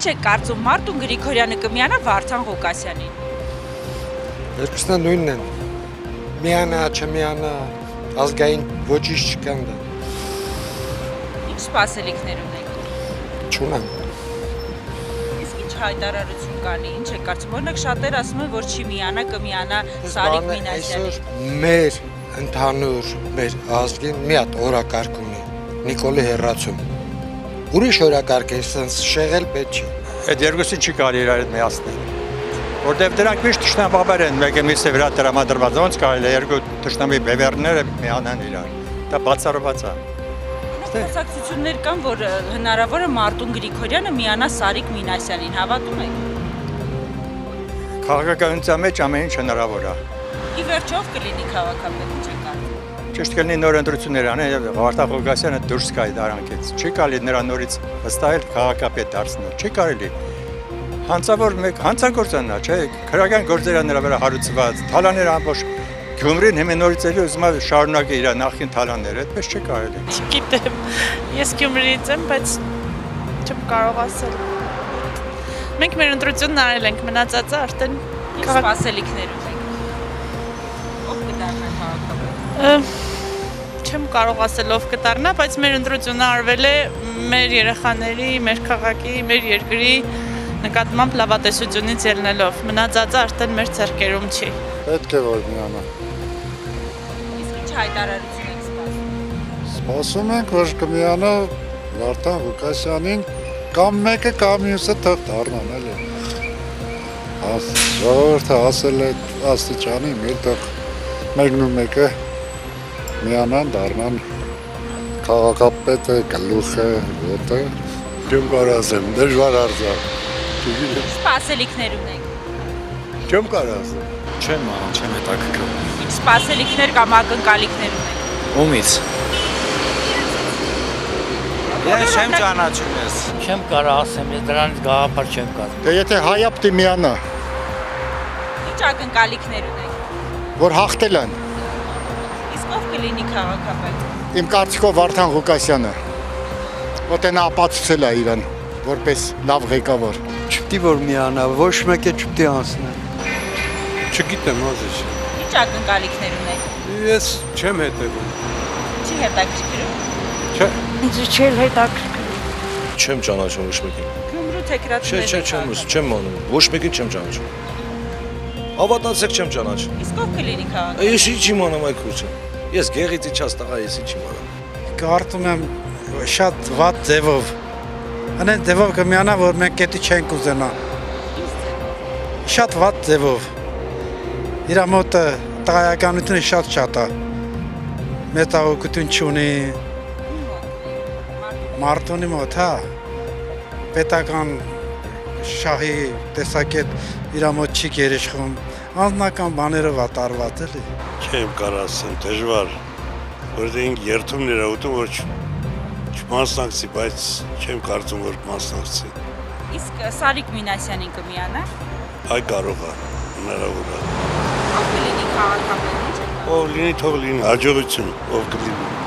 Ինչ է կարծում Մարտուն Գրիգորյանը կմիանա Վարդան Ղուկասյանին։ Երկուսն նույնն են։ Միանա, չմիանա, ազգային ոչինչ չկան դա։ Ինչ սպասելիքներ ունեք։ Չունեմ։ Իսկ ինչ հայտարարություն կանի, ինչ է կարծում։ Օրինակ շատեր ասում են, որ չի միանա, կմիանա Սարիկ Մինասյանին։ Մեր ընդհանուր մեր ազգին մի հատ օրակարգ ունի։ Նիկոլի հերացում։ Ուրիշ օրակարգ է, sense շեղել պետք չի։ Այդ երկուսին չի կարելի իրար հետ միացնել։ Որտեւ դրանք միշտ ճշտամբաբեր են, մեկը մյուսի վրա տրամադրված, ոնց կարելի է երկու ճշտամբի բևեռները միանան իրար։ Դա բացառված է։ Խոսակցություններ կան, որ հնարավոր է Մարտուն Գրիգորյանը միանա Սարիկ Մինասյանին, հավատում եք։ Քաղաքականության մեջ ամեն ինչ հնարավոր է։ Ի վերջո կլինի քաղաքապետ, ինչ է կարծում։ Ճիշտ կլինի նոր ընտրություններ անել եւ Վարդան Ղուկասյանը դուրս գա այդ արանքից։ Չի կարելի նրա նորից վստահել քաղաքապետ դարձնել։ Չի կարելի։ Հանցավոր մեկ հանցագործանա, չէ՞, քրական գործերը նրա վրա հարուցված, թալաները ամբողջ Գյումրին հիմա նորից էլի ուզում է շարունակել իր նախին թալանները, այդպես չի կարելի։ Չգիտեմ, ես Գյումրիից եմ, բայց չեմ կարող ասել։ Մենք մեր ընտրությունն արել ենք, մնացածը արդեն Ինչ սպասելիքներ ունեք։ Ով կդառնա քաղաքապետ։ Չեմ կարող ասել ով կդառնա, բայց մեր ընտրությունը արվել է մեր երեխաների, մեր քաղաքի, մեր երկրի նկատմամբ լավատեսությունից ելնելով։ Մնացածը արդեն մեր ձեռքերում չի։ Պետք է որ միանա։ Իսկ ինչ հայտարարություն եք սպասում։ Սպասում ենք, որ կմիանա Վարդան Ղուկասյանին կամ մեկը կամ մյուսը թող դառնան էլի։ Ժողովուրդը ասել է աստիճանի մի թող մեկն ու մեկը միանան դառնան քաղաքապետը, գլուխը, ոտը։ Չեմ կարող ասեմ, դժվար արձավ։ Սպասելիքներ ունեք։ Չեմ կարող ասեմ։ Չեմ հետաքրքրում։ Ինչ սպասելիքներ կամ ակնկալիքներ ունեք։ Ումից։ Ես չեմ ճանաչում ես։ Չեմ կարող ասեմ, ես դրանից գաղափար չեմ կարող։ Դե եթե հայապտի միանա, Ինչ ակնկալիքներ ունեք։ որ հաղթել են, Իսկ ով կլինի քաղաքապետ։ իմ կարծիքով Վարդան Ղուկասյանը, որտե նա ապացուցել է իրան, որպես լավ ղեկավար։ Չպետք է որ միանա, ոչ մեկը չպետք է անցնի։ Չգիտեմ, ազիզ։ Ինչ ակնկալիքներ ունեք։ Ես չեմ հետևում։ Չի հետաքրքրում։ Չէ։ Ինձ չէ հետաքրքրում։ Չեմ ճանաչում ոչ մեկին։ Գյումրու թեկրատուներ։ Չեմ անում։ Ոչ մեկին չեմ ճանաչում։ Հավատացեք չեմ ճանաչում։ Իսկ ով կլինի քաղաքապետ։ Ես ինչ իմանամ այդ քուրսը։ Ես գեղից իջած տղա, ես ինչ իմանամ։ Կարծում եմ շատ վատ ձևով։ Անեն ձևով կմիանա, որ մենք դա չենք ուզենա։ Շատ վատ ձևով։ Իր մոտ տղայականությունը շատ է։ Մետաղություն չունի։ Մարտունի մոտ, հա։ Պետական շահի տեսակետ իր մոտ չի գերիշխում։ Անձնական բաները վատարված էլի։ Չեմ կարող ասեմ, դժվար, որտեղ ինք երթումներ է ուտում, որ չմասնակցի, բայց չեմ կարծում, որ մասնակցի։ Իսկ Սարիկ Մինասյանին կմիանա։ Այ կարող է, հնարավոր է։ Ով կլինի քաղաքապետ։ Ով լինի, թող լինի, հաջողություն, ով կլինի։